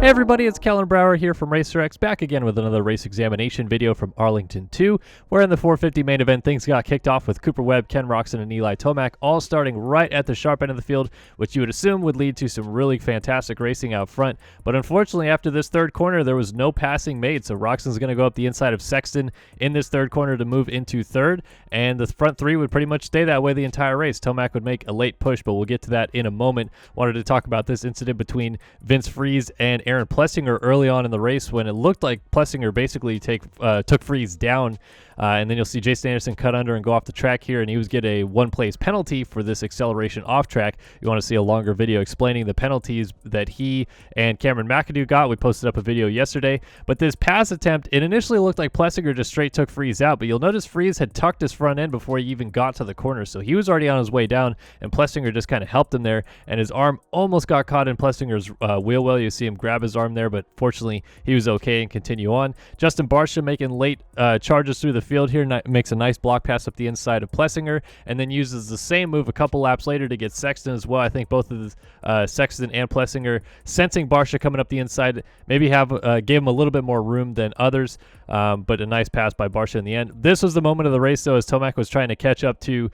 Hey everybody, it's Kellen Brauer here from Racecraft, back again with another race examination video from Arlington 2, where in the 450 main event things got kicked off with Cooper Webb, Ken Roczen, and Eli Tomac all starting right at the sharp end of the field, which you would assume would lead to some really fantastic racing out front. But unfortunately, after this third corner, there was no passing made, so Roczen's going to go up the inside of Sexton in this third corner to move into third, and the front three would pretty much stay that way the entire race. Tomac would make a late push, but we'll get to that in a moment. Wanted to talk about this incident between Vince Friese and Aaron Plessinger early on in the race when it looked like Plessinger basically took Friese down, and then you'll see Jason Anderson cut under and go off the track here, and he was get a one-place penalty for this acceleration off track. You want to see a longer video explaining the penalties that he and Cameron McAdoo got. We posted up a video yesterday, but this pass attempt, it initially looked like Plessinger just straight took Friese out, but you'll notice Friese had tucked his front end before he even got to the corner, so he was already on his way down, and Plessinger just kind of helped him there, and his arm almost got caught in Plessinger's wheel well. You see him grab his arm there, but fortunately he was okay and continue on. Justin Barcia making late charges through the field here, makes a nice block pass up the inside of Plessinger, and then uses the same move a couple laps later to get Sexton as well. I think both of the Sexton and Plessinger, sensing Barcia coming up the inside, maybe gave him a little bit more room than others, but a nice pass by Barcia in the end. This was the moment of the race, though, as Tomac was trying to catch up to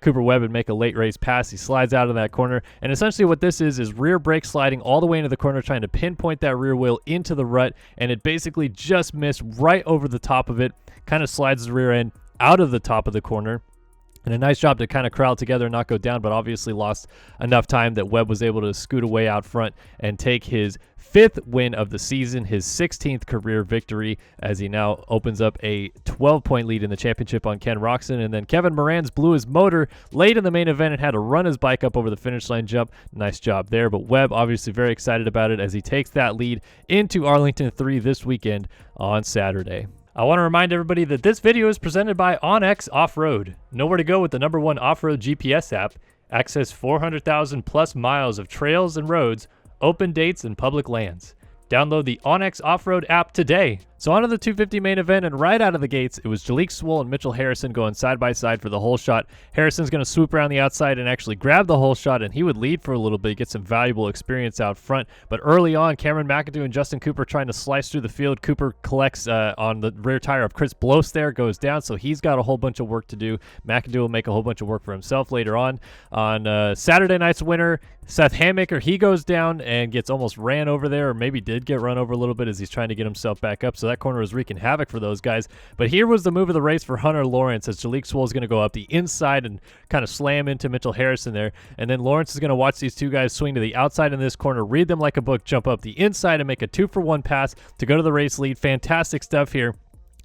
Cooper Webb and make a late race pass. He slides out of that corner, and essentially what this is rear brake sliding all the way into the corner, trying to pinpoint that rear wheel into the rut, and it basically just missed right over the top of it, kind of slides the rear end out of the top of the corner. And a nice job to kind of crowd together and not go down, but obviously lost enough time that Webb was able to scoot away out front and take his 5th win of the season, his 16th career victory, as he now opens up a 12-point lead in the championship on Ken Roczen. And then Kevin Moranz blew his motor late in the main event and had to run his bike up over the finish line jump. Nice job there, but Webb obviously very excited about it as he takes that lead into Arlington 3 this weekend on Saturday. I want to remind everybody that this video is presented by OnX Off-Road. Know where to go with the #1 off-road GPS app. Access 400,000 plus miles of trails and roads, open dates, and public lands. Download the OnX Off-Road app today. So on to the 250 main event, and right out of the gates, it was Jalek Swoll and Mitchell Harrison going side by side for the whole shot. Harrison's going to swoop around the outside and actually grab the whole shot, and he would lead for a little bit, get some valuable experience out front. But early on, Cameron McAdoo and Justin Cooper trying to slice through the field. Cooper collects on the rear tire of Chris Bloss there, goes down, so he's got a whole bunch of work to do. McAdoo will make a whole bunch of work for himself later on. On Saturday night's winner, Seth Hammaker, he goes down and gets almost ran over there, or maybe did get run over a little bit as he's trying to get himself back up. So that corner was wreaking havoc for those guys. But here was the move of the race for Hunter Lawrence, as Jalek Swoll is going to go up the inside and kind of slam into Mitchell Harrison there. And then Lawrence is going to watch these two guys swing to the outside in this corner, read them like a book, jump up the inside and make a 2-for-1 pass to go to the race lead. Fantastic stuff here.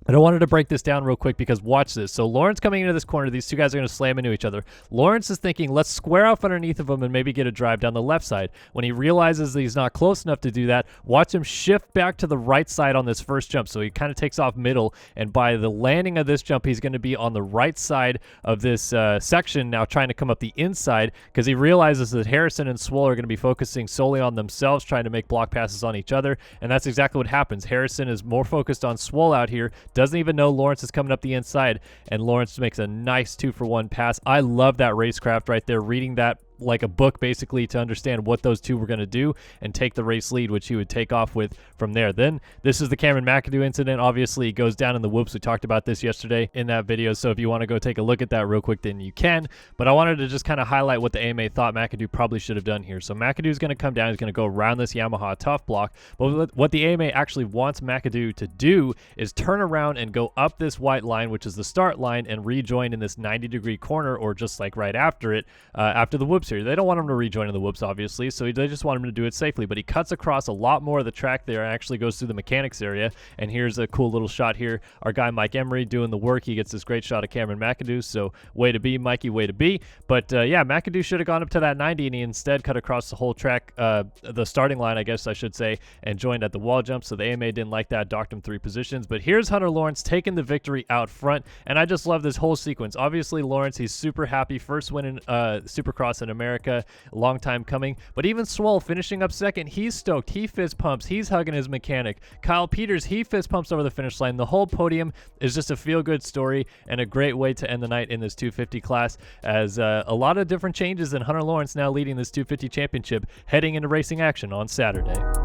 And I wanted to break this down real quick because watch this. So Lawrence coming into this corner, these two guys are going to slam into each other. Lawrence is thinking, let's square off underneath of him and maybe get a drive down the left side. When he realizes that he's not close enough to do that, watch him shift back to the right side on this first jump. So he kind of takes off middle, and by the landing of this jump, he's going to be on the right side of this section now, trying to come up the inside, because he realizes that Harrison and Swoll are going to be focusing solely on themselves, trying to make block passes on each other, and that's exactly what happens. Harrison is more focused on Swoll out here, doesn't even know Lawrence is coming up the inside, and Lawrence makes a nice 2-for-1 pass. I love that Racecraft right there, reading that like a book basically to understand what those two were going to do and take the race lead, which he would take off with from there. Then this is the Cameron McAdoo incident. Obviously, he goes down in the whoops. We talked about this yesterday in that video, so if you want to go take a look at that real quick, then you can. But I wanted to just kind of highlight what the AMA thought McAdoo probably should have done here. So McAdoo is going to come down. He's going to go around this Yamaha tough block. But what the AMA actually wants McAdoo to do is turn around and go up this white line, which is the start line, and rejoin in this 90-degree corner, or just like right after it, after the whoops here. They don't want him to rejoin in the whoops, obviously, so they just want him to do it safely. But he cuts across a lot more of the track there and actually goes through the mechanics area. And here's a cool little shot here. Our guy Mike Emery doing the work. He gets this great shot of Cameron McAdoo, so way to be, Mikey, way to be. But yeah, McAdoo should have gone up to that 90, and he instead cut across the whole track, the starting line, I guess I should say, and joined at the wall jump. So the AMA didn't like that, docked him 3 positions. But here's Hunter Lawrence taking the victory out front, and I just love this whole sequence. Obviously, Lawrence, he's super happy. First win in Supercross in America, a long time coming. But even Swoll finishing up second, he's stoked. He fist pumps. He's hugging his mechanic. Kyle Peters, he fist pumps over the finish line. The whole podium is just a feel-good story and a great way to end the night in this 250 class, as a lot of different changes, and Hunter Lawrence now leading this 250 championship heading into racing action on Saturday.